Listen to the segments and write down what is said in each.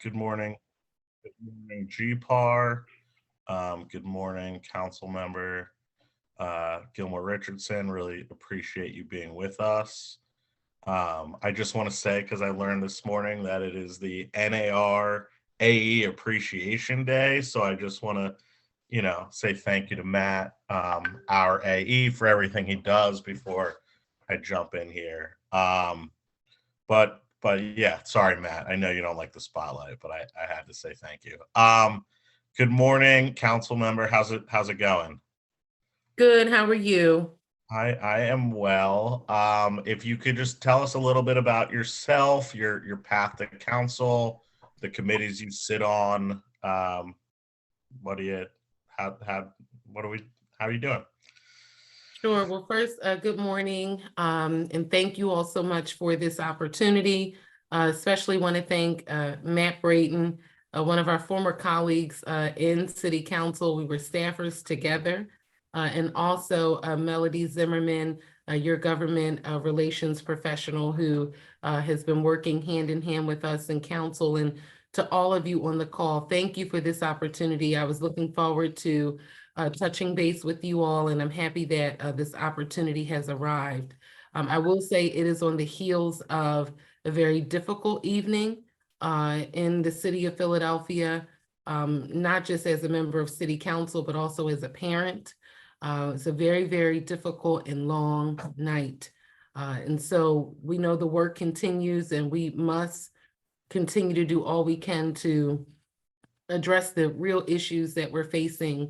Good morning. Good morning, GPAR. Good morning, Councilmember Gilmore Richardson. Really appreciate you being with us. I just want to say, because I learned this morning that it is the NAR AE Appreciation Day. So I just want to, say thank you to Matt, our AE, for everything he does before I jump in here. But yeah, sorry, Matt. I know you don't like the spotlight, but I had to say thank you. Good morning, council member. How's it going? Good. How are you? I am well. If you could just tell us a little bit about yourself, your path to council, the committees you sit on. What do you how what are we how are you doing? Sure. Well, first, good morning, and thank you all so much for this opportunity. Especially want to thank Matt Brayton, one of our former colleagues in City Council. We were staffers together, and also Melody Zimmerman, your government relations professional who has been working hand in hand with us in council. And to all of you on the call, thank you for this opportunity. I was looking forward to touching base with you all, and I'm happy that this opportunity has arrived. I will say it is on the heels of a very difficult evening in the city of Philadelphia, not just as a member of City Council, but also as a parent. It's a very, very difficult and long night. And so we know the work continues, and we must continue to do all we can to address the real issues that we're facing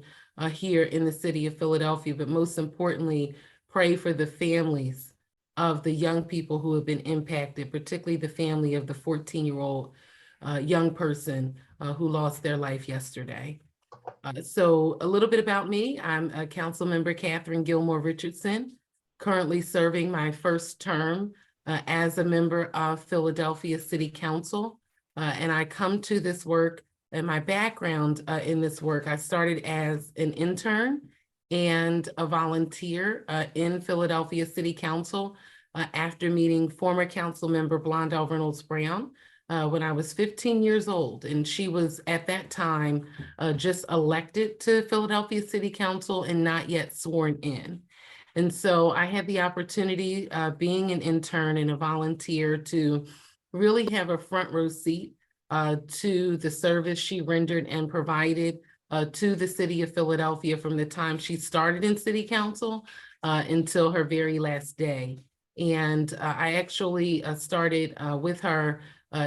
here in the city of Philadelphia, but most importantly, pray for the families of the young people who have been impacted, particularly the family of the 14-year-old young person who lost their life yesterday. So a little bit about me. I'm a Councilmember Katherine Gilmore Richardson, currently serving my first term as a member of Philadelphia City Council. And I come to this work and my background in this work. I started as an intern and a volunteer in Philadelphia City Council after meeting former council member Blondell Reynolds Brown when I was 15 years old. And she was at that time just elected to Philadelphia City Council and not yet sworn in. And so I had the opportunity, being an intern and a volunteer, to really have a front row seat to the service she rendered and provided to the city of Philadelphia from the time she started in City Council until her very last day. And I actually started with her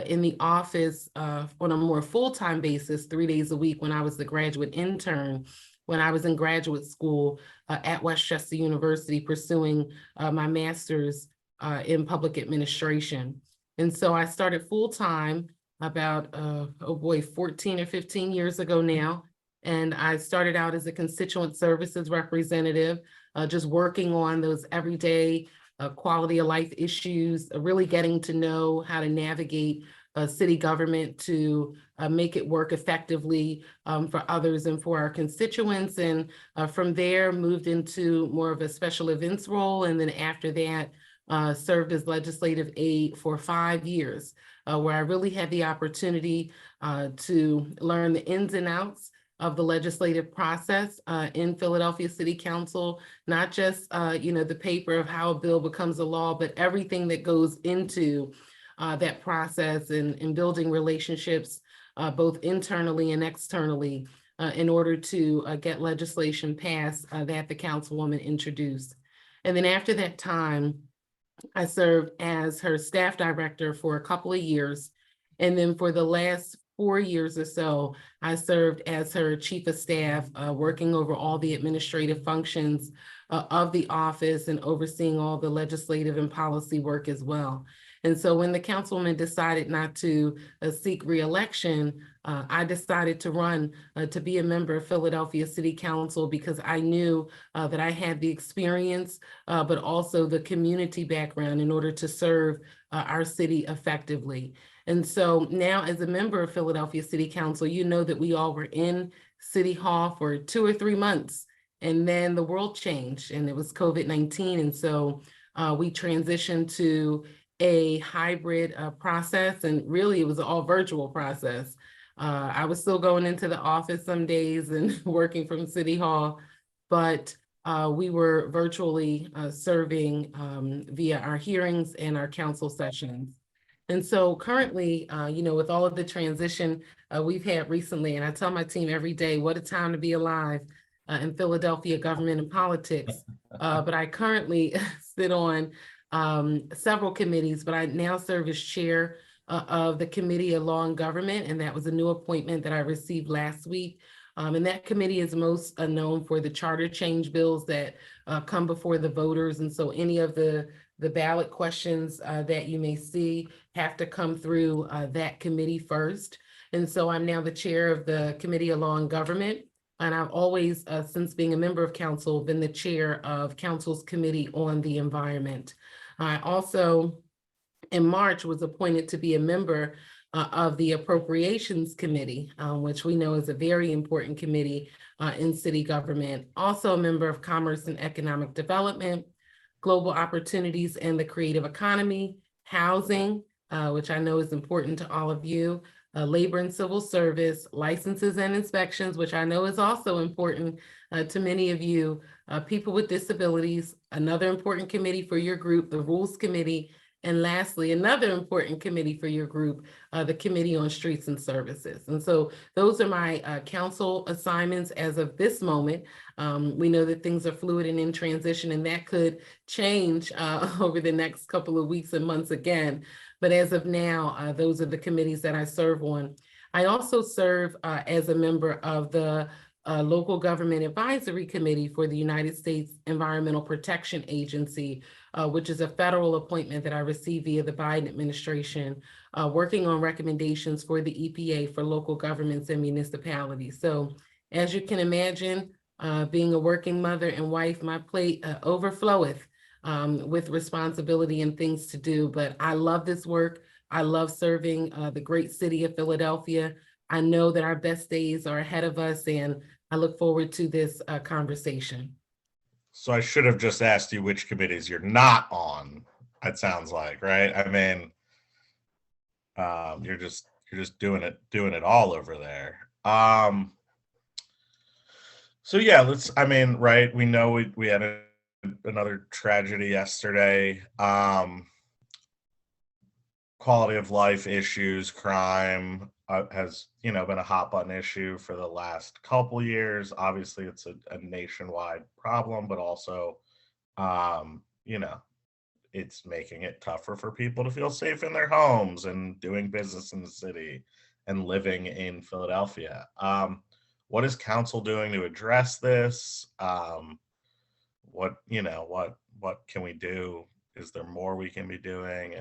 in the office on a more full-time basis, 3 days a week, when I was the graduate intern, when I was in graduate school at Westchester University pursuing my master's in public administration. And so I started full-time about, 14 or 15 years ago now. And I started out as a constituent services representative, just working on those everyday quality of life issues, really getting to know how to navigate city government to make it work effectively for others and for our constituents. And from there, moved into more of a special events role. And then after that, served as legislative aide for 5 years, where I really had the opportunity to learn the ins and outs of the legislative process in Philadelphia City Council, not just the paper of how a bill becomes a law, but everything that goes into that process and building relationships both internally and externally in order to get legislation passed that the councilwoman introduced. And then after that time, I served as her staff director for a couple of years. And then for the last 4 years or so, I served as her chief of staff, working over all the administrative functions of the office and overseeing all the legislative and policy work as well. And so when the councilwoman decided not to seek re-election, I decided to run to be a member of Philadelphia City Council because I knew that I had the experience, but also the community background in order to serve our city effectively. And so now as a member of Philadelphia City Council, you know that we all were in City Hall for 2 or 3 months, and then the world changed and it was COVID-19. And so we transitioned to a hybrid process, and really it was all virtual process. I was still going into the office some days and working from City Hall, but we were virtually serving via our hearings and our council sessions. And so currently, with all of the transition we've had recently, and I tell my team every day, what a time to be alive in Philadelphia government and politics. But I currently sit on several committees, but I now serve as chair of the Committee of Law and Government, and that was a new appointment that I received last week. And that committee is most known for the charter change bills that come before the voters. And so any of the ballot questions that you may see have to come through that committee first. And so I'm now the chair of the Committee of Law and Government. And I've always, since being a member of council, been the chair of council's Committee on the Environment. I also, in March, was appointed to be a member of the Appropriations Committee, which we know is a very important committee in city government. Also a member of Commerce and Economic Development, Global Opportunities and the Creative Economy, Housing, which I know is important to all of you, Labor and Civil Service, Licenses and Inspections, which I know is also important to many of you, People with Disabilities, another important committee for your group, the Rules Committee, and lastly, another important committee for your group, the Committee on Streets and Services. And so those are my council assignments as of this moment. We know that things are fluid and in transition, and that could change over the next couple of weeks and months again. But as of now, those are the committees that I serve on. I also serve as a member of the Local Government Advisory Committee for the United States Environmental Protection Agency, which is a federal appointment that I received via the Biden administration, working on recommendations for the EPA for local governments and municipalities. So as you can imagine, being a working mother and wife, my plate overfloweth with responsibility and things to do. But I love this work. I love serving the great city of Philadelphia. I know that our best days are ahead of us, and I look forward to this conversation. So I should have just asked you which committees you're not on. It sounds like, right? I mean, you're just doing it all over there. So yeah, right. We know we had another tragedy yesterday. Quality of life issues, crime has been a hot button issue for the last couple years. Obviously, it's a nationwide problem, but also, it's making it tougher for people to feel safe in their homes and doing business in the city and living in Philadelphia. What is council doing to address this? What can we do? Is there more we can be doing?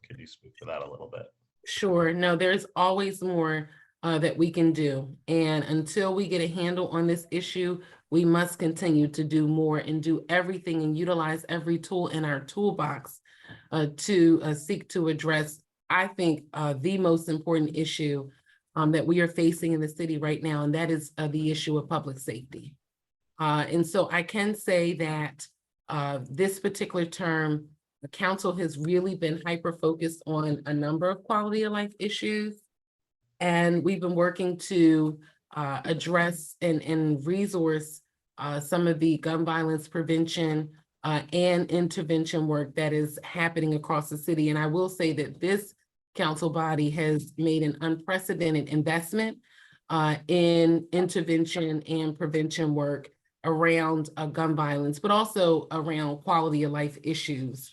Could you speak to that a little bit? Sure. No, there's always more that we can do. And until we get a handle on this issue, we must continue to do more and do everything and utilize every tool in our toolbox to seek to address, I think, the most important issue that we are facing in the city right now, and that is the issue of public safety. And so I can say that this particular term, the council has really been hyper-focused on a number of quality of life issues. And we've been working to address and resource some of the gun violence prevention and intervention work that is happening across the city. And I will say that this council body has made an unprecedented investment in intervention and prevention work around gun violence, but also around quality of life issues.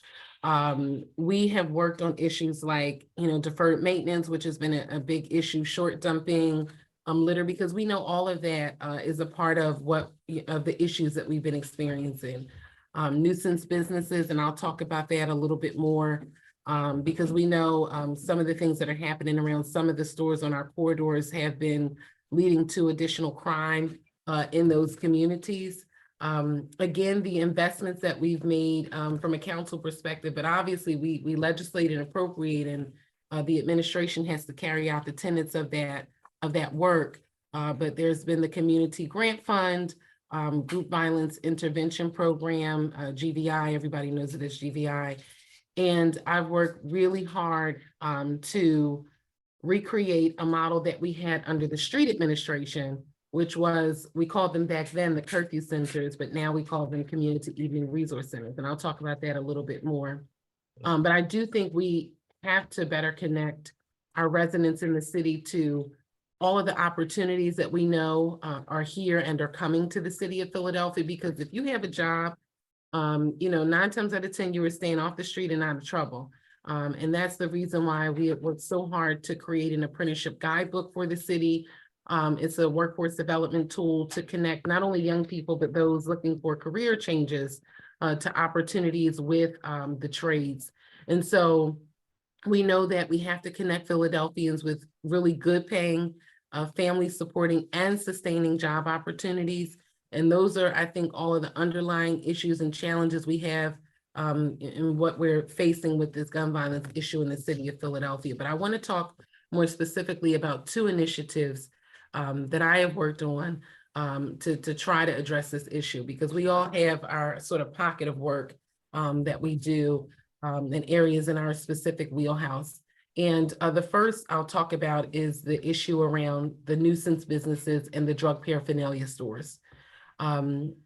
We have worked on issues like, deferred maintenance, which has been a big issue, short dumping, litter, because we know all of that is a part of the issues that we've been experiencing. Nuisance businesses, and I'll talk about that a little bit more because we know some of the things that are happening around some of the stores on our corridors have been leading to additional crime in those communities. Again, the investments that we've made from a council perspective, but obviously we legislate and appropriate, and the administration has to carry out the tenets of that work. But there's been the Community Grant Fund, Group Violence Intervention Program, GVI, everybody knows it as GVI. And I've worked really hard to recreate a model that we had under the street administration, which was, we called them back then the curfew centers, but now we call them community evening resource centers. And I'll talk about that a little bit more. But I do think we have to better connect our residents in the city to all of the opportunities that we know are here and are coming to the city of Philadelphia. Because if you have a job, 9 times out of 10, you were staying off the street and out of trouble. And that's the reason why we have worked so hard to create an apprenticeship guidebook for the city. It's a workforce development tool to connect not only young people, but those looking for career changes to opportunities with the trades. And so we know that we have to connect Philadelphians with really good paying, family supporting and sustaining job opportunities. And those are, I think, all of the underlying issues and challenges we have in what we're facing with this gun violence issue in the city of Philadelphia. But I want to talk more specifically about 2 initiatives that I have worked on to try to address this issue, because we all have our sort of pocket of work that we do in areas in our specific wheelhouse. And the first I'll talk about is the issue around the nuisance businesses and the drug paraphernalia stores.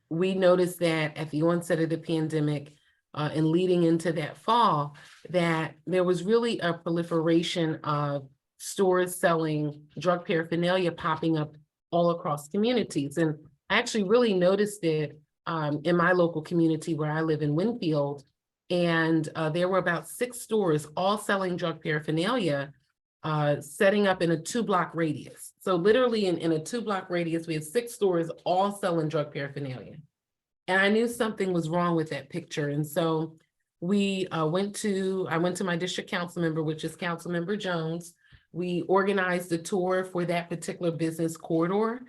We noticed that at the onset of the pandemic and leading into that fall, that there was really a proliferation of stores selling drug paraphernalia popping up all across communities. And I actually really noticed it in my local community where I live in Winfield. And there were about 6 stores all selling drug paraphernalia, setting up in a 2-block radius. So literally in a 2-block radius, we had 6 stores all selling drug paraphernalia. And I knew something was wrong with that picture. And so I went to my district council member, which is Councilmember Jones. We organized a tour for that particular business corridor.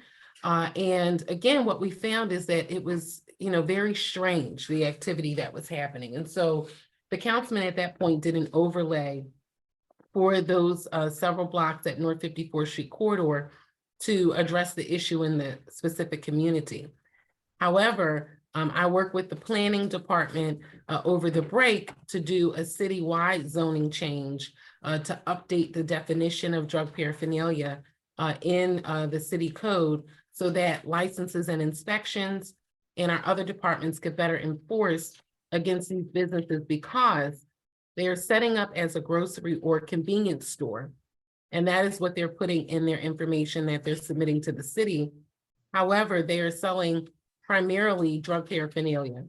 And again, what we found is that it was, very strange, the activity that was happening. And so the councilman at that point did an overlay for those several blocks at North 54th Street corridor to address the issue in the specific community. However, I worked with the planning department over the break to do a citywide zoning change to update the definition of drug paraphernalia in the city code so that licenses and inspections and our other departments could better enforce against these businesses, because they are setting up as a grocery or convenience store. And that is what they're putting in their information that they're submitting to the city. However, they are selling primarily drug paraphernalia.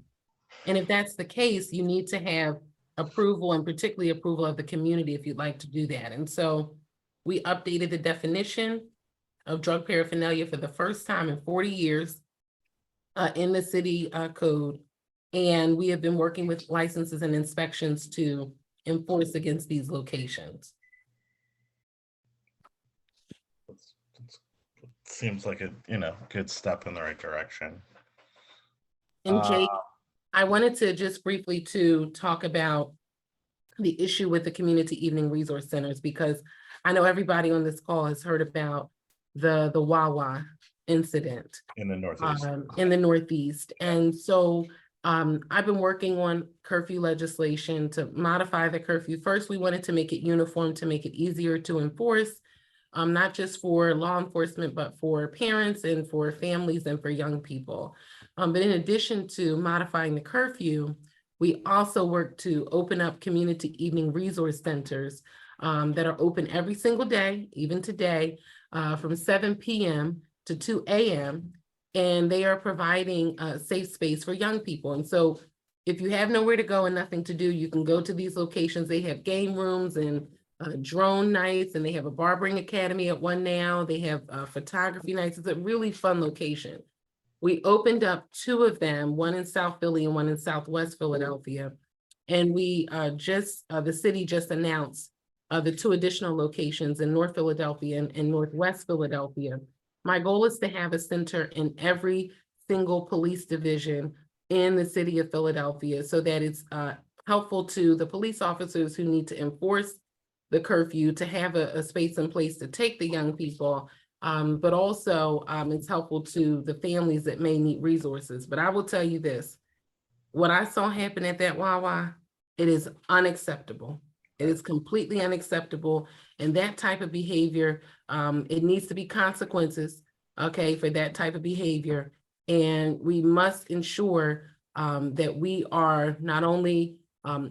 And if that's the case, you need to have approval, and particularly approval of the community if you'd like to do that. And so we updated the definition of drug paraphernalia for the first time in 40 years in the city code. And we have been working with licenses and inspections to enforce against these locations. Seems like a good step in the right direction. And Jake, I wanted to just briefly to talk about the issue with the community evening resource centers, because I know everybody on this call has heard about the Wawa incident in the Northeast. And so I've been working on curfew legislation to modify the curfew. First, we wanted to make it uniform, to make it easier to enforce, not just for law enforcement, but for parents and for families and for young people. But in addition to modifying the curfew, we also work to open up community evening resource centers that are open every single day, even today, from 7 p.m. to 2 a.m. And they are providing a safe space for young people. And so if you have nowhere to go and nothing to do, you can go to these locations. They have game rooms and drone nights, and they have a barbering academy at one now. They have photography nights. It's a really fun location. We opened up 2 of them, one in South Philly and one in Southwest Philadelphia. And we the city just announced the 2 additional locations in North Philadelphia and Northwest Philadelphia. My goal is to have a center in every single police division in the city of Philadelphia, so that it's helpful to the police officers who need to enforce the curfew to have a space in place to take the young people, but also it's helpful to the families that may need resources. But I will tell you this, what I saw happen at that Wawa, It is unacceptable. It is completely unacceptable. And that type of behavior, it needs to be consequences, okay, for that type of behavior. And we must ensure that we are not only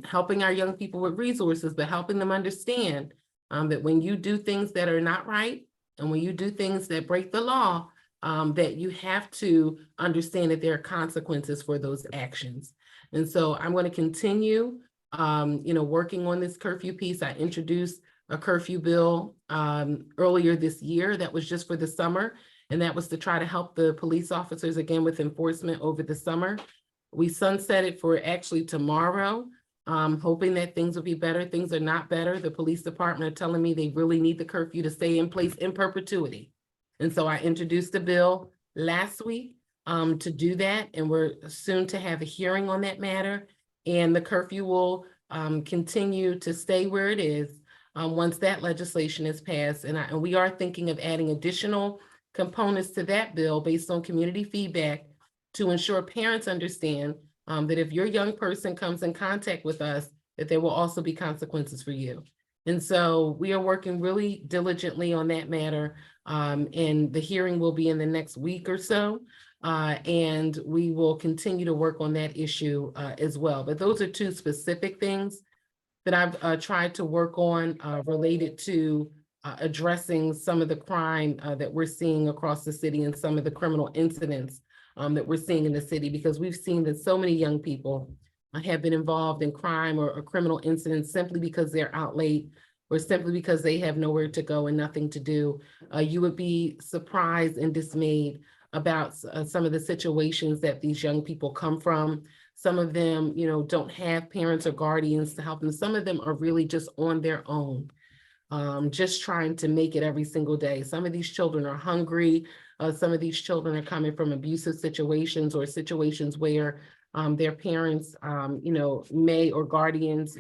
helping our young people with resources, but helping them understand that when you do things that are not right, and when you do things that break the law, that you have to understand that there are consequences for those actions. And so I'm going to continue, working on this curfew piece. I introduced a curfew bill earlier this year that was just for the summer, and that was to try to help the police officers again with enforcement over the summer. We sunset it for actually tomorrow, hoping that things will be better. Things are not better. The police department are telling me they really need the curfew to stay in place in perpetuity. And so I introduced a bill last week to do that, and we're soon to have a hearing on that matter. And the curfew will continue to stay where it is once that legislation is passed. And we are thinking of adding additional components to that bill based on community feedback to ensure parents understand that if your young person comes in contact with us, that there will also be consequences for you. And so we are working really diligently on that matter. And the hearing will be in the next week or so. And we will continue to work on that issue as well. But those are two specific things that I've tried to work on related to addressing some of the crime that we're seeing across the city and some of the criminal incidents that we're seeing in the city, because we've seen that so many young people have been involved in crime or criminal incidents simply because they're out late or simply because they have nowhere to go and nothing to do. You would be surprised and dismayed about some of the situations that these young people come from. Some of them, don't have parents or guardians to help them. Some of them are really just on their own, just trying to make it every single day. Some of these children are hungry. Some of these children are coming from abusive situations or situations where their parents, may or guardians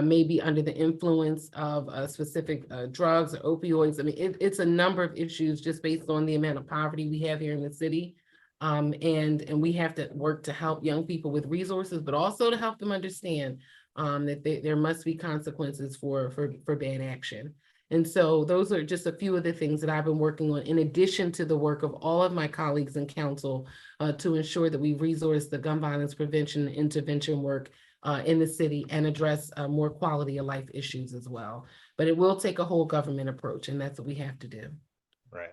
may be under the influence of specific drugs or opioids. I mean, it's a number of issues just based on the amount of poverty we have here in the city. And we have to work to help young people with resources, but also to help them understand that there must be consequences for bad action. And so those are just a few of the things that I've been working on, in addition to the work of all of my colleagues in council to ensure that we resource the gun violence prevention and intervention work in the city and address more quality of life issues as well. But it will take a whole government approach, and that's what we have to do. Right.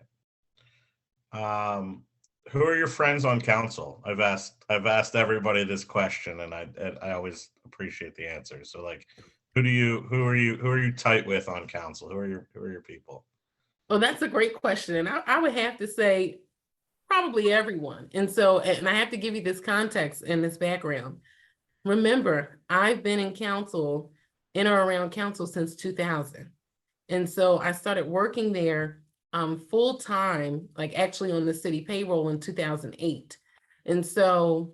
Who are your friends on council? I've asked everybody this question, and I always appreciate the answer. So, like, who are you tight with on council? Who are your people? Well, that's a great question, and I would have to say probably everyone. And so, and I have to give you this context and this background. Remember, I've been in council, in or around council since 2000. And so I started working there full time, like actually on the city payroll in 2008. And so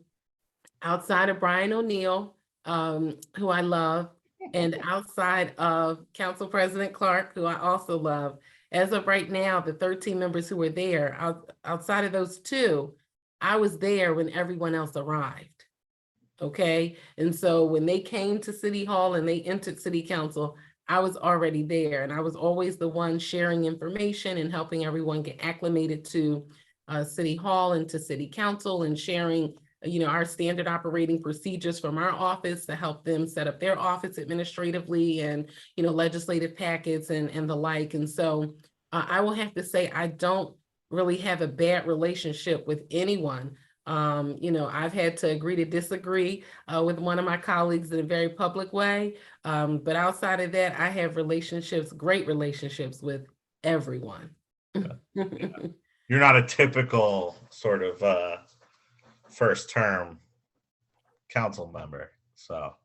outside of Brian O'Neill, who I love, and outside of Council President Clark, who I also love, as of right now, the 13 members who were there, outside of those two, I was there when everyone else arrived. Okay. And so when they came to City Hall and they entered City Council, I was already there, and I was always the one sharing information and helping everyone get acclimated to City Hall and to City Council, and sharing, our standard operating procedures from our office to help them set up their office administratively, and, legislative packets and the like. And so I will have to say, I don't really have a bad relationship with anyone. I've had to agree to disagree with one of my colleagues in a very public way. But outside of that, I have great relationships with everyone. You're not a typical sort of first term council member. So,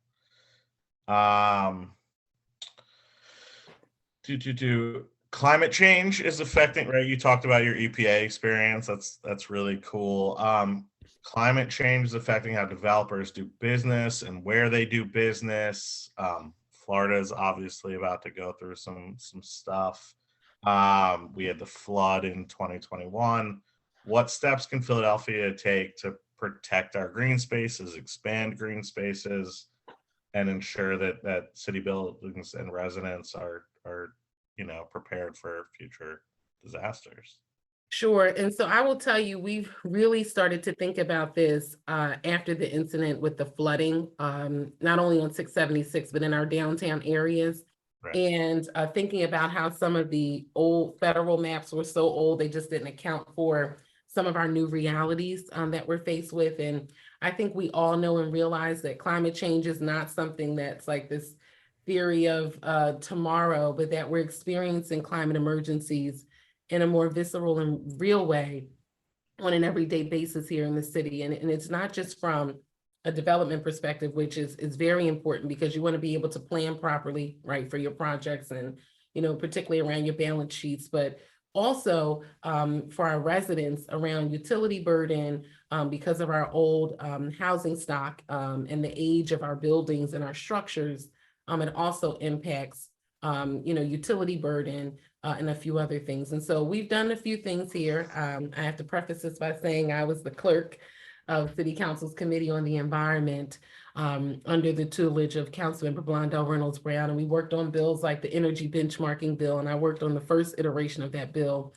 climate change is affecting, right? You talked about your EPA experience. That's really cool. Climate change is affecting how developers do business and where they do business. Florida is obviously about to go through some stuff. We had the flood in 2021. What steps can Philadelphia take to protect our green spaces, expand green spaces? and ensure that city buildings and residents are prepared for future disasters. Sure. And so I will tell you, we've really started to think about this after the incident with the flooding, not only on 676, but in our downtown areas. Right. And thinking about how some of the old federal maps were so old, they just didn't account for some of our new realities that we're faced with. And I think we all know and realize that climate change is not something that's like this theory of tomorrow, but that we're experiencing climate emergencies in a more visceral and real way on an everyday basis here in the city. And it's not just from a development perspective, which is very important because you want to be able to plan properly, right, for your projects and, particularly around your balance sheets, but also for our residents around utility burden because of our old housing stock and the age of our buildings and our structures. It also impacts utility burden and a few other things. And so we've done a few things here. I have to preface this by saying I was the clerk of City Council's Committee on the Environment under the tutelage of Councilmember Blondell Reynolds Brown. And we worked on bills like the energy benchmarking bill. And I worked on the first iteration of that bill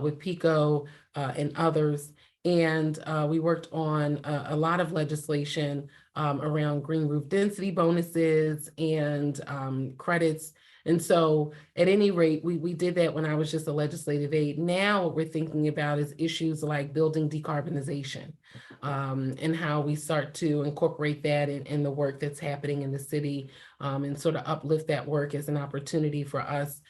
with PICO and others. And we worked on a lot of legislation around green roof density bonuses and credits. And so at any rate, we did that when I was just a legislative aide. Now what we're thinking about is issues like building decarbonization and how we start to incorporate that in the work that's happening in the city and sort of uplift that work as an opportunity for us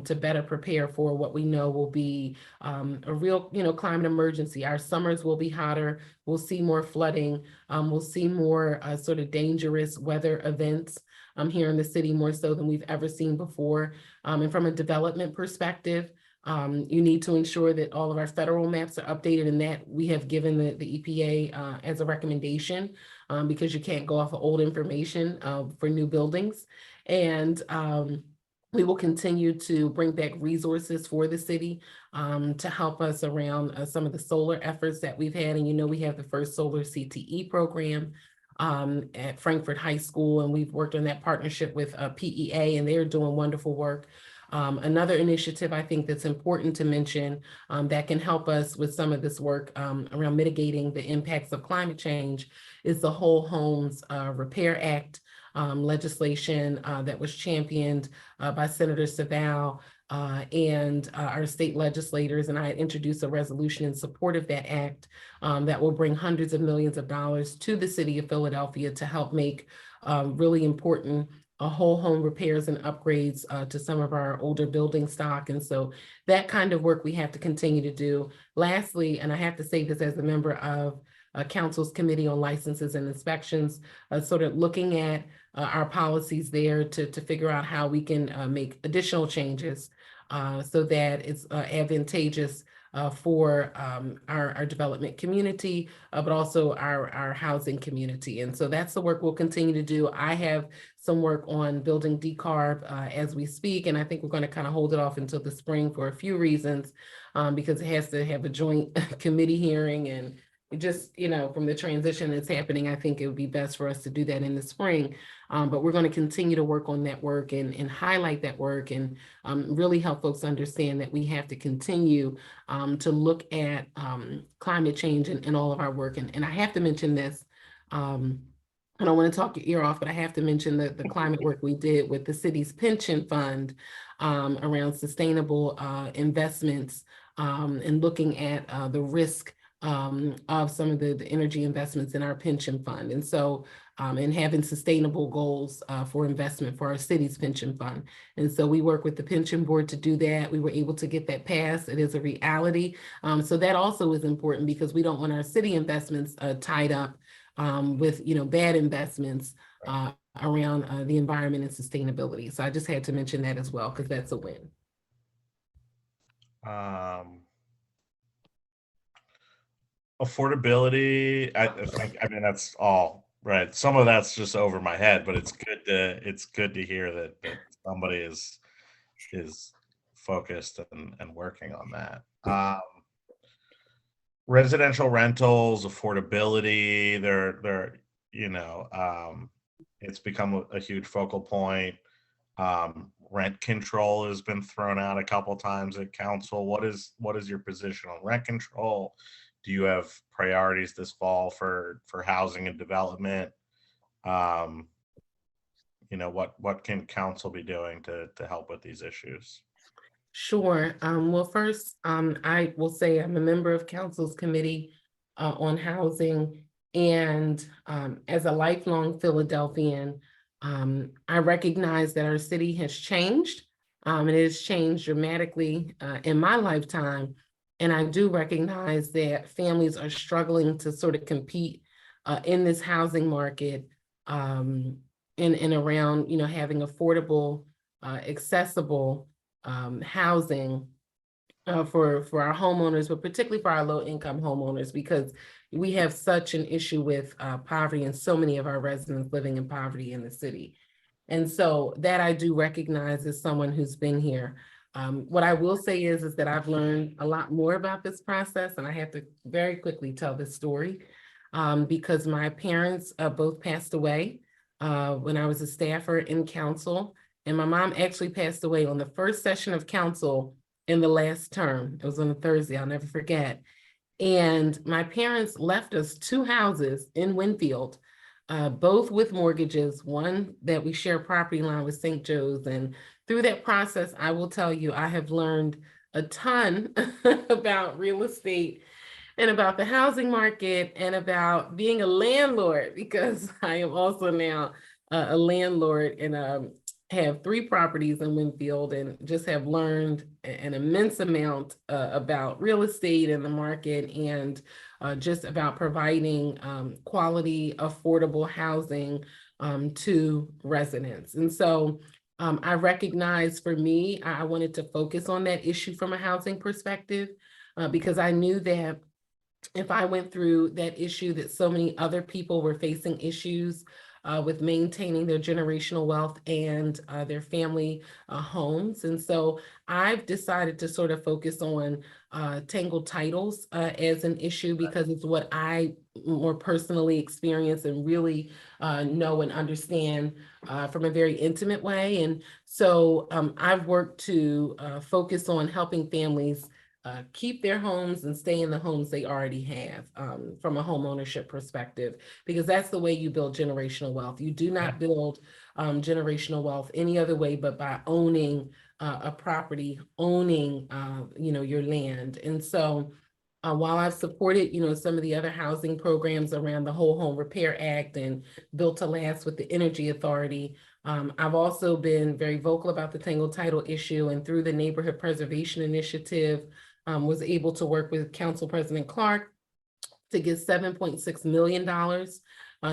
to better prepare for what we know will be a real, climate emergency. Our summers will be hotter. We'll see more flooding. We'll see more sort of dangerous weather events here in the city, more so than we've ever seen before. And from a development perspective, you need to ensure that all of our federal maps are updated and that we have given the EPA as a recommendation because you can't go off of old information for new buildings. And we will continue to bring back resources for the city to help us around some of the solar efforts that we've had. And we have the first solar CTE program at Frankfurt High School, and we've worked on that partnership with PEA, and they're doing wonderful work. Another initiative I think that's important to mention that can help us with some of this work around mitigating the impacts of climate change is the Whole Homes Repair Act legislation that was championed by Senator Saval and our state legislators. And I had introduced a resolution in support of that act that will bring hundreds of millions of dollars to the city of Philadelphia to help make really important whole home repairs and upgrades to some of our older building stock. And so that kind of work we have to continue to do. Lastly, and I have to say this as a member of Council's Committee on Licenses and Inspections, sort of looking at our policies there to figure out how we can make additional changes so that it's advantageous for our development community, but also our housing community. And so that's the work we'll continue to do. I have some work on building decarb as we speak, and I think we're going to kind of hold it off until the spring for a few reasons, because it has to have a joint committee hearing, and just, from the transition that's happening, I think it would be best for us to do that in the spring. But we're going to continue to work on that work and highlight that work and really help folks understand that we have to continue to look at climate change in all of our work. And I have to mention this. I don't want to talk your ear off, but I have to mention the climate work we did with the city's pension fund around sustainable investments and looking at the risk of some of the energy investments in our pension fund. And so, and having sustainable goals for investment for our city's pension fund. And so we work with the pension board to do that. We were able to get that passed. It is a reality. So that also is important because we don't want our city investments tied up with, bad investments around the environment and sustainability. So I just had to mention that as well, because that's a win. Affordability, I think, that's all right. Some of that's just over my head, but it's good to hear that somebody is focused and working on that. Residential rentals, affordability, they're it's become a huge focal point. Rent control has been thrown out a couple times at council. What is your position on rent control? Do you have priorities this fall for housing and development? What can council be doing to help with these issues? Sure. Well, first, I will say I'm a member of council's committee on housing. And as a lifelong Philadelphian, I recognize that our city has changed. It has changed dramatically in my lifetime. And I do recognize that families are struggling to sort of compete in this housing market and around, having affordable, accessible housing for our homeowners, but particularly for our low-income homeowners, because we have such an issue with poverty and so many of our residents living in poverty in the city. And so that I do recognize as someone who's been here. What I will say is that I've learned a lot more about this process, and I have to very quickly tell this story because my parents both passed away when I was a staffer in council. And my mom actually passed away on the first session of council in the last term. It was on a Thursday, I'll never forget. And my parents left us 2 houses in Winfield, both with mortgages, one that we share property line with St. Joe's. And through that process, I will tell you, I have learned a ton about real estate and about the housing market and about being a landlord, because I am also now a landlord and have 3 properties in Winfield and just have learned an immense amount about real estate and the market and just about providing quality, affordable housing to residents. And so I recognize for me, I wanted to focus on that issue from a housing perspective because I knew that if I went through that issue, that so many other people were facing issues with maintaining their generational wealth and their family homes. And so I've decided to sort of focus on tangled titles as an issue because it's what I more personally experience and really know and understand from a very intimate way. And so I've worked to focus on helping families keep their homes and stay in the homes they already have from a home ownership perspective, because that's the way you build generational wealth. You do not build generational wealth any other way but by owning a property, owning your land. And so while I've supported, some of the other housing programs around the Whole Home Repair Act and Built to Last with the Energy Authority, I've also been very vocal about the tangled title issue, and through the Neighborhood Preservation Initiative, was able to work with Council President Clark to get $7.6 million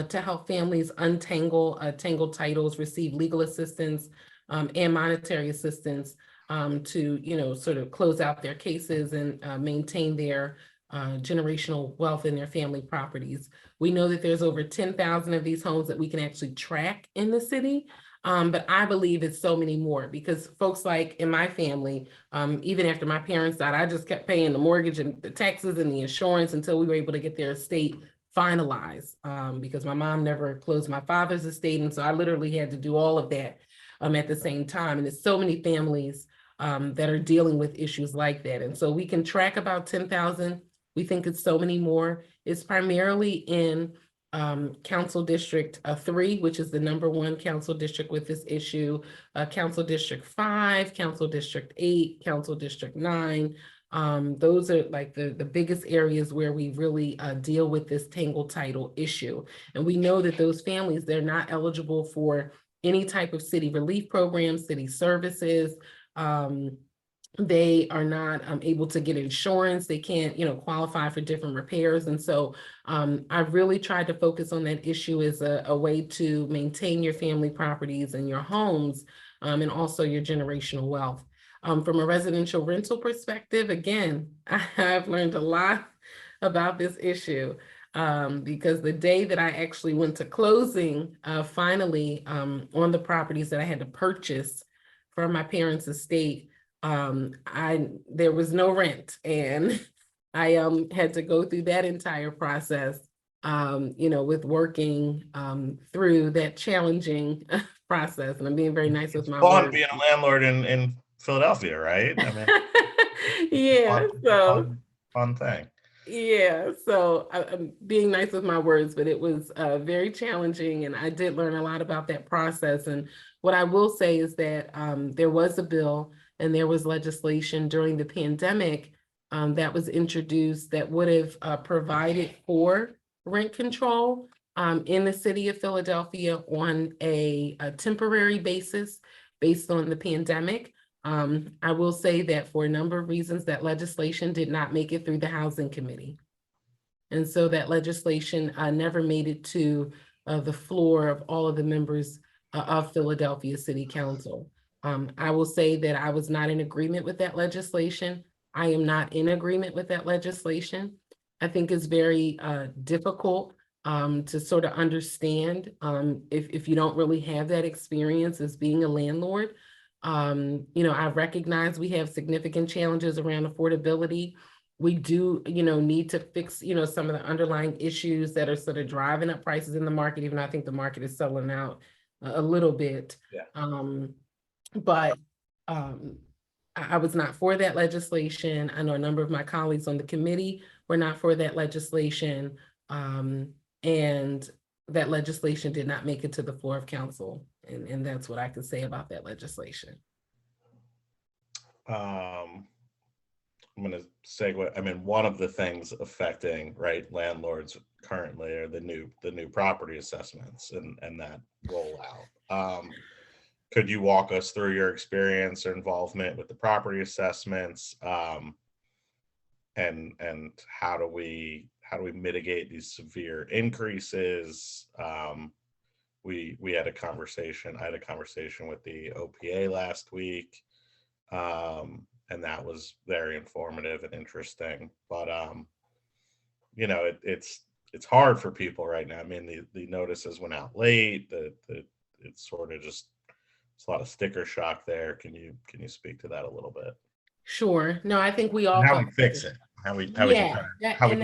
to help families untangle tangled titles, receive legal assistance and monetary assistance to, sort of close out their cases and maintain their generational wealth in their family properties. We know that there's over 10,000 of these homes that we can actually track in the city. But I believe it's so many more because folks like in my family, even after my parents died, I just kept paying the mortgage and the taxes and the insurance until we were able to get their estate finalized because my mom never closed my father's estate. And so I literally had to do all of that at the same time. And there's so many families that are dealing with issues like that. And so we can track about 10,000. We think it's so many more. It's primarily in Council District 3, which is the #1 council district with this issue, Council District 5, Council District 8, Council District 9. Those are like the biggest areas where we really deal with this tangled title issue. And we know that those families, they're not eligible for any type of city relief program, city services. They are not able to get insurance. They can't, qualify for different repairs. And so I've really tried to focus on that issue as a way to maintain your family properties and your homes and also your generational wealth. From a residential rental perspective, again, I've learned a lot about this issue because the day that I actually went to closing, finally on the properties that I had to purchase from my parents' estate, there was no rent, and I had to go through that entire process with working through that challenging process. And I'm being very nice with It's my fun words. being a landlord in Philadelphia, right? I mean, Yeah, so fun thing. yeah, so I'm being nice with my words, but it was very challenging, and I did learn a lot about that process. And what I will say is that there was a bill and there was legislation during the pandemic that was introduced that would have provided for rent control in the city of Philadelphia on a temporary basis based on the pandemic. I will say that for a number of reasons, that legislation did not make it through the Housing Committee. And so that legislation never made it to the floor of all of the members of Philadelphia City Council. I will say that I was not in agreement with that legislation. I am not in agreement with that legislation. I think it's very difficult to sort of understand if you don't really have that experience as being a landlord. I recognize we have significant challenges around affordability. We do, need to fix, some of the underlying issues that are sort of driving up prices in the market, even though I think the market is settling out a little bit. Yeah. But I was not for that legislation. I know a number of my colleagues on the committee were not for that legislation. And that legislation did not make it to the floor of council. And that's what I can say about that legislation. I'm going to segue. I mean, one of the things affecting landlords currently are the new property assessments and that rollout. Could you walk us through your experience or involvement with the property assessments, and how do we mitigate these severe increases? We had a conversation. I had a conversation with the OPA last week. And that was very informative and interesting. But it's hard for people right now. I mean, the notices went out late. It's sort of just, it's a lot of sticker shock there. Can you speak to that a little bit? Sure. No, I think we all How we fix it? How we do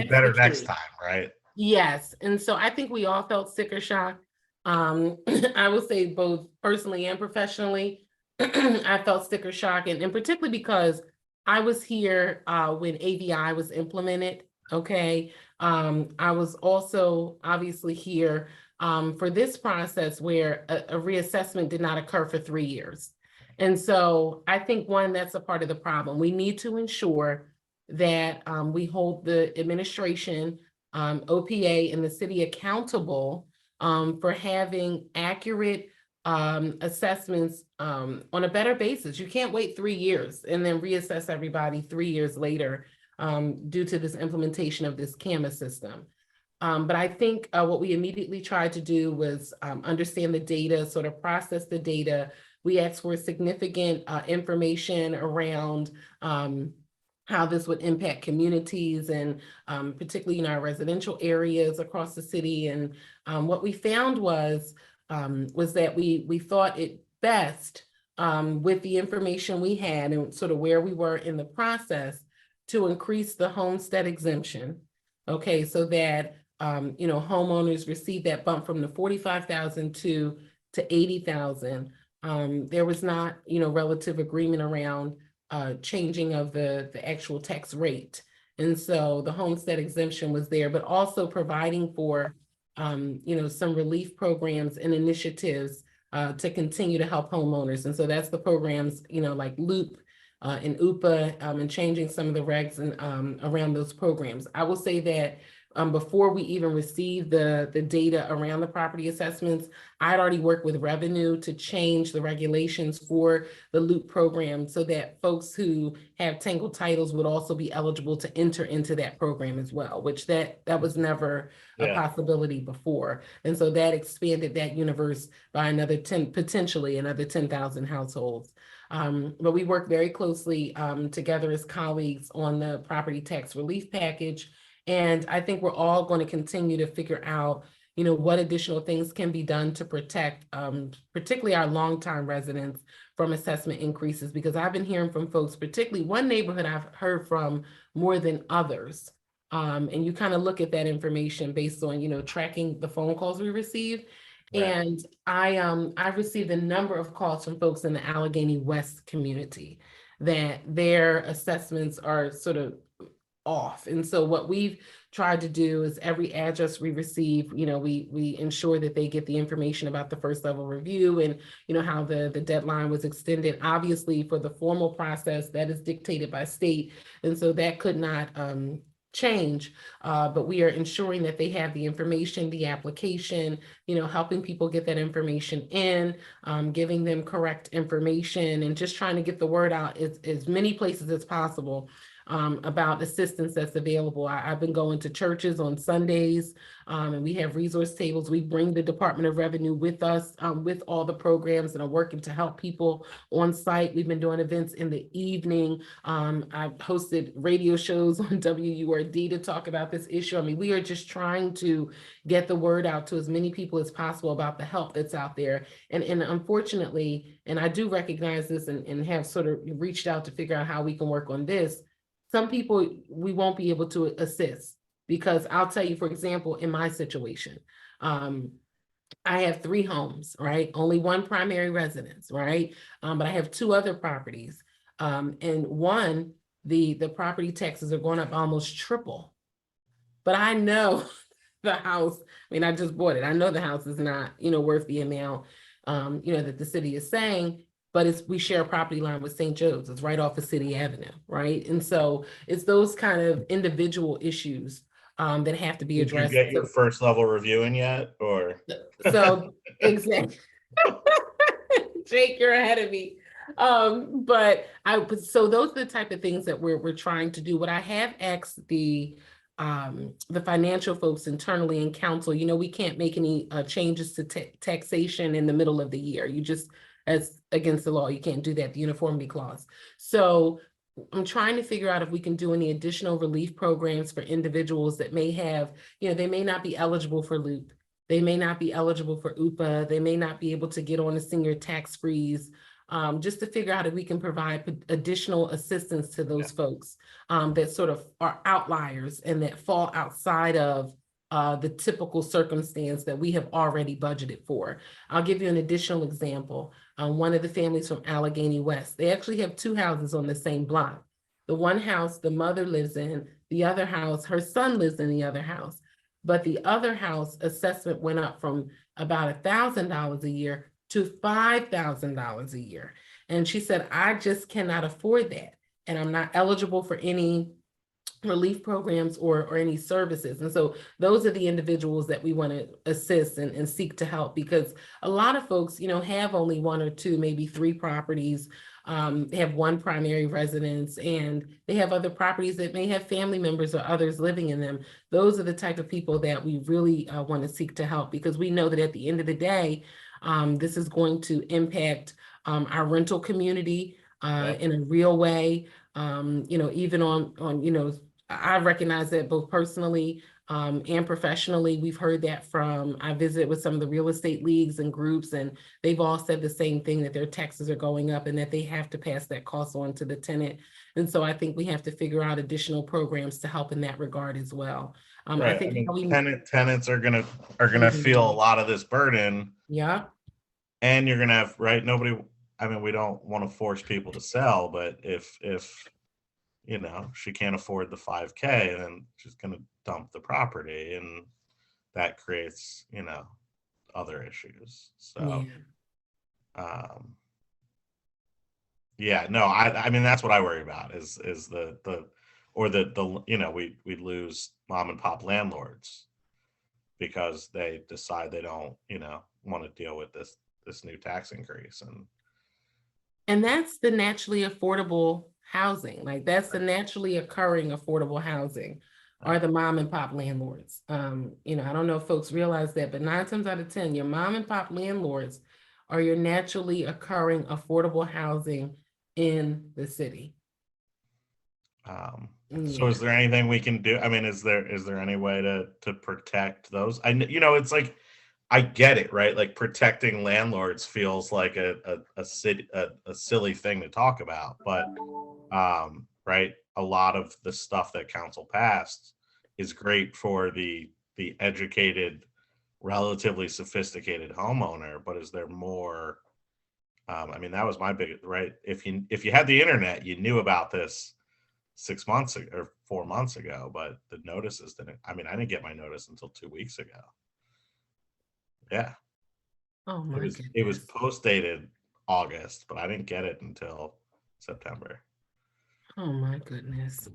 better next time, right? Yes, and so I think we all felt sticker shock. I will say both personally and professionally. I felt sticker shock, and particularly because I was here when AVI was implemented. Okay, I was also obviously here for this process where a reassessment did not occur for 3 years. And so I think that's a part of the problem. We need to ensure that we hold the administration, OPA, and the city accountable for having accurate assessments on a better basis. You can't wait 3 years and then reassess everybody 3 years later due to this implementation of this CAMA system. But I think what we immediately tried to do was understand the data, sort of process the data. We asked for significant information around how this would impact communities and particularly in our residential areas across the city. And what we found was that we thought it best with the information we had and sort of where we were in the process to increase the homestead exemption. Okay, so that homeowners receive that bump from the 45,000 to 80,000. There was not relative agreement around changing of the actual tax rate. And so the homestead exemption was there, but also providing for some relief programs and initiatives to continue to help homeowners. And so that's the programs, like LOOP and UPA, and changing some of the regs and around those programs. I will say that before we even received the data around the property assessments, I had already worked with revenue to change the regulations for the LOOP program so that folks who have tangled titles would also be eligible to enter into that program as well, which that was never a possibility before. And so that expanded that universe by potentially another 10,000 households. But we work very closely together as colleagues on the property tax relief package. And I think we're all going to continue to figure out, what additional things can be done to protect, particularly our longtime residents from assessment increases, because I've been hearing from folks, particularly one neighborhood I've heard from more than others, And you kind of look at that information based on, tracking the phone calls we receive. Right. And I received a number of calls from folks in the Allegheny West community that their assessments are sort of off. And so what we've tried to do is every address we receive, we ensure that they get the information about the first level review and, how the deadline was extended. Obviously, for the formal process, that is dictated by state. And so that could not change, but we are ensuring that they have the information, the application, helping people get that information in, giving them correct information, and just trying to get the word out as many places as possible about assistance that's available. I've been going to churches on Sundays, and we have resource tables. We bring the Department of Revenue with us with all the programs that are working to help people on site. We've been doing events in the evening. I've hosted radio shows on WURD to talk about this issue. I mean, we are just trying to get the word out to as many people as possible about the help that's out there. And unfortunately, and I do recognize this and have sort of reached out to figure out how we can work on this. Some people we won't be able to assist, because I'll tell you, for example, in my situation, I have 3 homes, right? Only 1 primary residence, right? But I have 2 other properties. And one, the property taxes are going up almost triple. But I know the house, I mean, I just bought it. I know the house is not, worth the amount, that the city is saying. But we share a property line with St. Joe's. It's right off of City Avenue, right? And so it's those kind of individual issues that have to be addressed. Did you get your first level review in yet, or? So exactly, Jake, you're ahead of me. So those are the type of things that we're trying to do. What I have asked the financial folks internally in council, we can't make any changes to taxation in the middle of the year. You just, as against the law, you can't do that, the uniformity clause. So I'm trying to figure out if we can do any additional relief programs for individuals that may have, they may not be eligible for LOOP. They may not be eligible for UPA. They may not be able to get on a senior tax freeze. Just to figure out if we can provide additional assistance to those folks that sort of are outliers and that fall outside of the typical circumstance that we have already budgeted for. I'll give you an additional example. One of the families from Allegheny West, they actually have 2 houses on the same block. The one house the mother lives in, the other house, her son lives in the other house. But the other house assessment went up from about $1,000 a year to $5,000 a year. And she said, I just cannot afford that. And I'm not eligible for any relief programs or any services. And so those are the individuals that we want to assist and seek to help, because a lot of folks, have only 1 or 2, maybe 3 properties, have 1 primary residence, and they have other properties that may have family members or others living in them. Those are the type of people that we really want to seek to help, because we know that at the end of the day, this is going to impact our rental community in a real way. Even on I recognize that both personally and professionally. We've heard that from, I visited with some of the real estate leagues and groups, and they've all said the same thing, that their taxes are going up and that they have to pass that cost on to the tenant. And so I think we have to figure out additional programs to help in that regard as well. Right. I think tenants are gonna feel a lot of this burden. Yeah. And you're gonna have, right, we don't want to force people to sell, but if she can't afford the 5K, then she's gonna dump the property, and that creates, other issues. So that's what I worry about is we lose mom and pop landlords because they decide they don't, want to deal with this new tax increase. And that's the naturally affordable housing. Like, that's the naturally occurring affordable housing are the mom and pop landlords. I don't know if folks realize that, but 9 times out of 10, your mom and pop landlords are your naturally occurring affordable housing in the city. So is there anything we can do? I mean, is there any way to protect those? It's like, I get it, right? Like, protecting landlords feels like a silly thing to talk about, but right, a lot of the stuff that council passed is great for the educated, relatively sophisticated homeowner, but is there more? I mean, that was my big, right? If you had the internet, you knew about this 6 months ago or 4 months ago, but the notices didn't. I mean, I didn't get my notice until 2 weeks ago. Yeah, Oh my it was goodness. post dated August, but I didn't get it until September. Oh my goodness.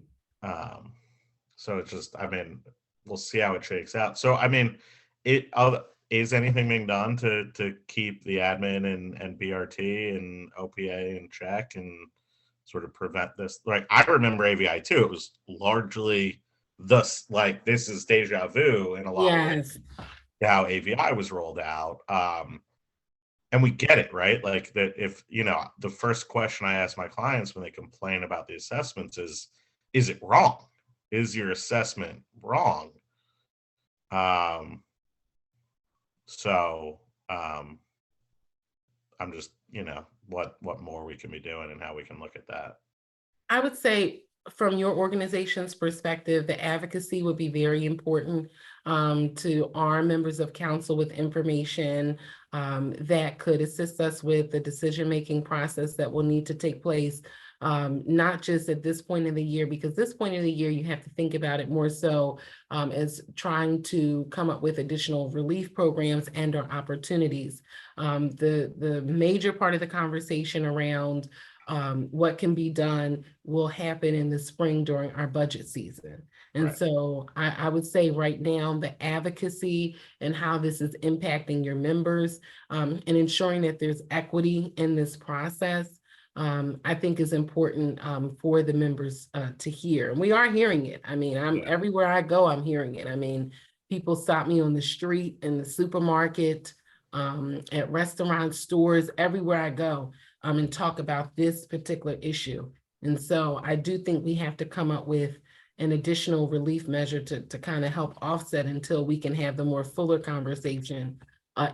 So it's just, I mean, we'll see how it shakes out. So I mean, is anything being done to keep the admin and BRT and OPA in check and sort of prevent this? Like, I remember AVI too. It was largely this, like, this is deja vu in a lot of ways, Yes. how AVI was rolled out. And we get it, right? Like, that, if, the first question I ask my clients when they complain about the assessments is it wrong? Is your assessment wrong? So I'm just, what more we can be doing and how we can look at that. I would say from your organization's perspective, the advocacy would be very important to arm members of council with information that could assist us with the decision-making process that will need to take place, not just at this point in the year, because this point in the year, you have to think about it more so as trying to come up with additional relief programs and or opportunities. The major part of the conversation around what can be done will happen in the spring during our budget season. And Right. so I would say right now, the advocacy and how this is impacting your members and ensuring that there's equity in this process, I think is important for the members to hear. And we are hearing it. I mean, everywhere I go, I'm hearing it. I mean, people stop me on the street, in the supermarket, at restaurants, stores, everywhere I go. And talk about this particular issue. And so I do think we have to come up with an additional relief measure to kind of help offset until we can have the more fuller conversation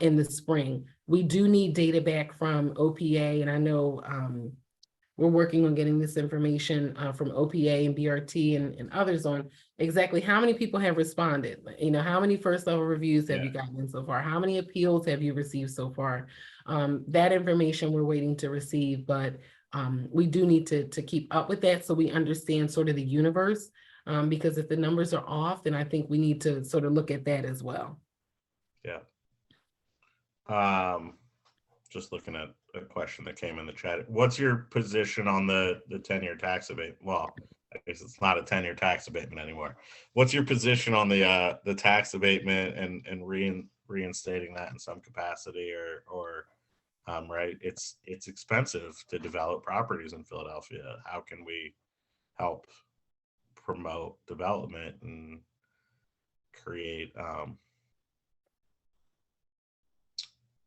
in the spring. We do need data back from OPA, and I know we're working on getting this information from OPA and BRT and others on exactly how many people have responded. How many first level reviews have you gotten so far? How many appeals have you received so far? That information we're waiting to receive, but we do need to keep up with that so we understand sort of the universe. Because if the numbers are off, then I think we need to sort of look at that as well. Yeah. Just looking at a question that came in the chat. What's your position on the 10-year tax abatement? Well, I guess it's not a 10-year tax abatement anymore. What's your position on the tax abatement and reinstating that in some capacity, or right? It's expensive to develop properties in Philadelphia. How can we help promote development and create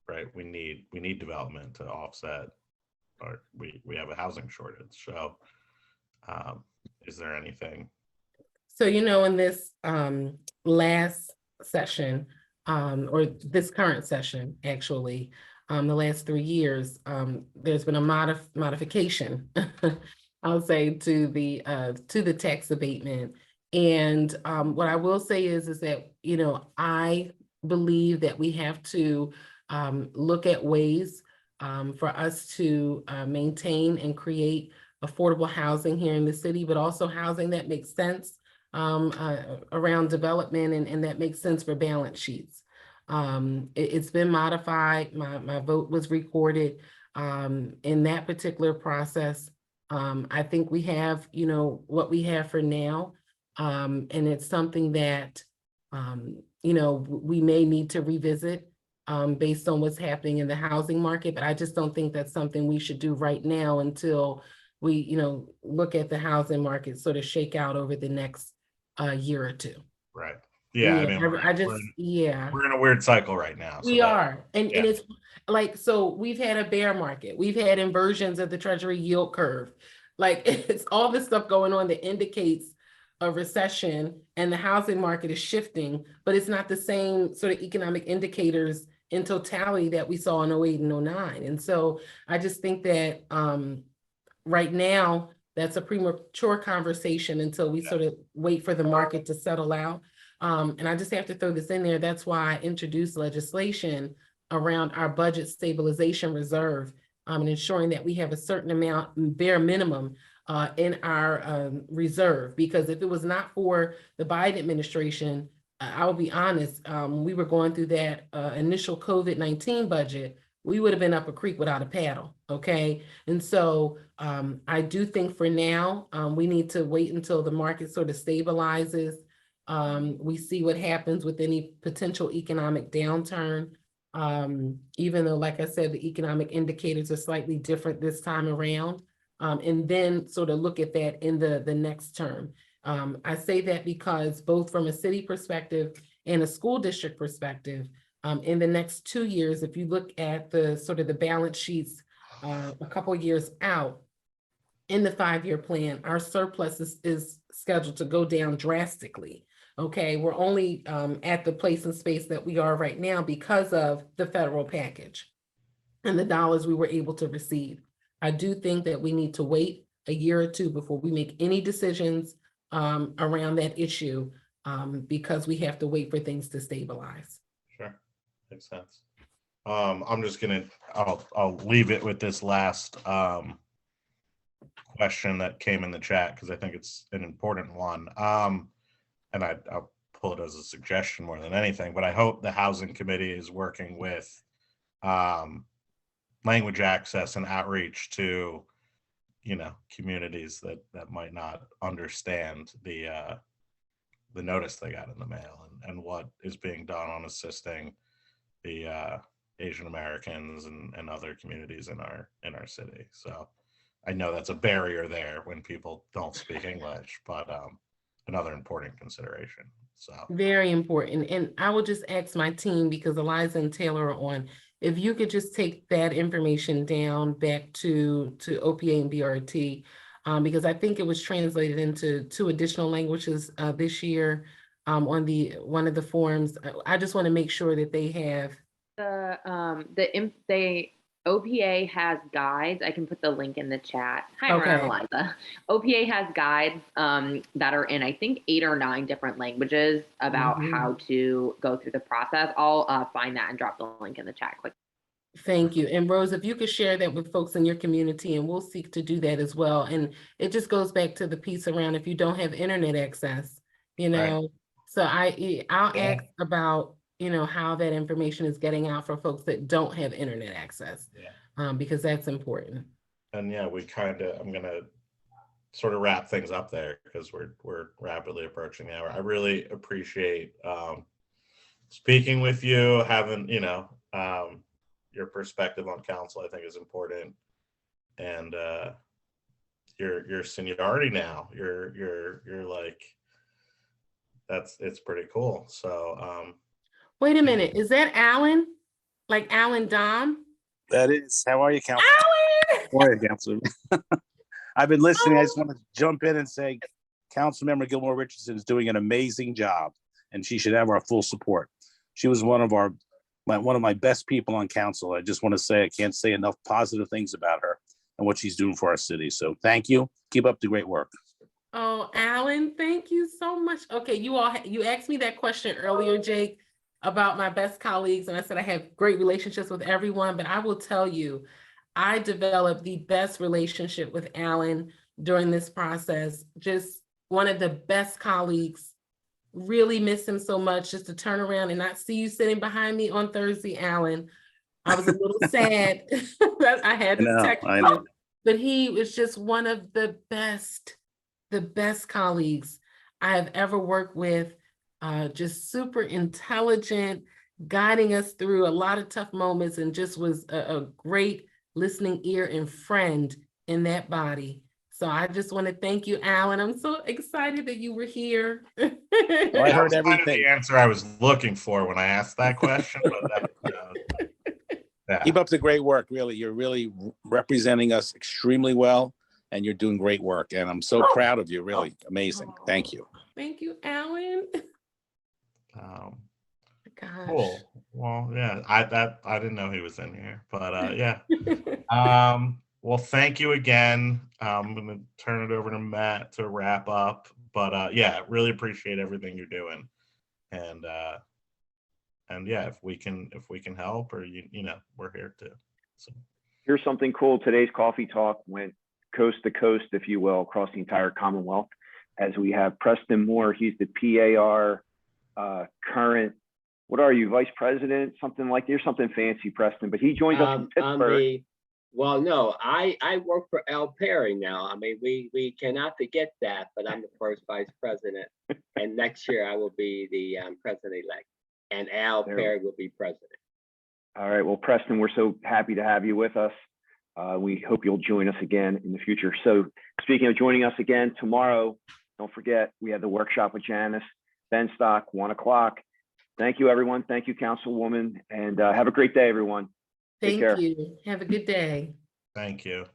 right, we need development to offset, or we have a housing shortage. So is there anything? So, in this last session, or this current session, actually, the last 3 years, there's been a modification, I'll say, to the tax abatement. And what I will say is that, I believe that we have to look at ways for us to maintain and create affordable housing here in the city, but also housing that makes sense around development and that makes sense for balance sheets. It's been modified. My vote was recorded in that particular process. I think we have, what we have for now. And it's something that, we may need to revisit based on what's happening in the housing market, but I just don't think that's something we should do right now until we, look at the housing market sort of shake out over the next year or two. Right. Yeah. I mean, we're in a weird cycle right now. We are. And it's like, so we've had a bear market. We've had inversions of the Treasury yield curve. Like, it's all this stuff going on that indicates a recession, and the housing market is shifting, but it's not the same sort of economic indicators in totality that we saw in 08 and 09. And so I just think that right now, that's a premature conversation until we sort of wait for the market to settle out. And I just have to throw this in there. That's why I introduced legislation around our budget stabilization reserve, and ensuring that we have a certain amount, bare minimum, in our reserve. Because if it was not for the Biden administration, I will be honest, we were going through that initial COVID-19 budget, we would have been up a creek without a paddle, okay? And so I do think for now, we need to wait until the market sort of stabilizes. We see what happens with any potential economic downturn. Even though, like I said, the economic indicators are slightly different this time around, and then sort of look at that in the next term. I say that because both from a city perspective and a school district perspective, in the next 2 years, if you look at the sort of the balance sheets a couple of years out in the 5-year plan, our surplus is scheduled to go down drastically. Okay, we're only at the place and space that we are right now because of the federal package and the dollars we were able to receive. I do think that we need to wait a year or two before we make any decisions around that issue, because we have to wait for things to stabilize. Sure, makes sense. I'm just gonna, I'll leave it with this last question that came in the chat because I think it's an important one. And I'll pull it as a suggestion more than anything, but I hope the Housing Committee is working with language access and outreach to, communities that might not understand the notice they got in the mail and what is being done on assisting the Asian Americans and other communities in our city. So I know that's a barrier there when people don't speak English, but another important consideration. So very important. And I will just ask my team, because Eliza and Taylor are on, if you could just take that information down back to OPA and BRT, because I think it was translated into 2 additional languages this year on one of the forms. I just want to make sure that they have OPA has guides. I can put the link in the chat. Hi, Okay. Eliza. OPA has guides that are in, I think, 8 or 9 different languages about how to go through the process. I'll find that and drop the link in the chat quick. Thank you. And Rose, if you could share that with folks in your community, and we'll seek to do that as well. And it just goes back to the piece around if you don't have internet access, Right. So I'll ask about, how that information is getting out for folks that don't have internet access, because that's important. And yeah, I'm gonna sort of wrap things up there because we're rapidly approaching the hour. I really appreciate speaking with you, having your perspective on council. I think is important, and your seniority now. You're like it's pretty cool. So wait a minute, is that Alan? Like Alan Dom? That is. How are you, Council? Alan! How are you, Councilor? I've been listening. I just want to jump in and say, Councilmember Gilmore Richardson is doing an amazing job, and she should have our full support. She was one of my best people on council. I just want to say I can't say enough positive things about her and what she's doing for our city. So thank you. Keep up the great work. Oh, Alan, thank you so much. Okay, you asked me that question earlier, Jake, about my best colleagues, and I said I have great relationships with everyone, but I will tell you, I developed the best relationship with Alan during this process. Just one of the best colleagues. Really miss him so much. Just to turn around and not see you sitting behind me on Thursday, Alan. I was a little sad that I had to text you, but he was just one of the best colleagues I have ever worked with. Just super intelligent, guiding us through a lot of tough moments, and just was a great listening ear and friend in that body. So I just want to thank you, Alan. I'm so excited that you were here. Well, I heard everything. Kind of the answer I was looking for when I asked that question. But yeah. Keep up the great work. Really, you're really representing us extremely well, and you're doing great work. And I'm so proud of you. Really amazing. Thank you. Thank you, Alan. Gosh. Cool. Well, yeah, I didn't know he was in here, but yeah. Well, thank you again. I'm going to turn it over to Matt to wrap up. But yeah, really appreciate everything you're doing. And yeah, if we can help, or you know, we're here too. So Here's something cool. Today's coffee talk went coast to coast, if you will, across the entire Commonwealth. As we have Preston Moore, he's the PAR current. What are you, vice president? Something like, you're something fancy, Preston. But he joins us from Pittsburgh. Well, no, I work for Al Perry now. I mean, we cannot forget that, but I'm the first vice president. And next year I will be the president-elect, and Al Perry will be president. All right. Well, Preston, we're so happy to have you with us. We hope you'll join us again in the future. So speaking of joining us again tomorrow, don't forget, we have the workshop with Janice Benstock, 1 o'clock. Thank you, everyone. Thank you, Councilwoman. And have a great day, everyone. Take Thank care. you. Have a good day. thank you.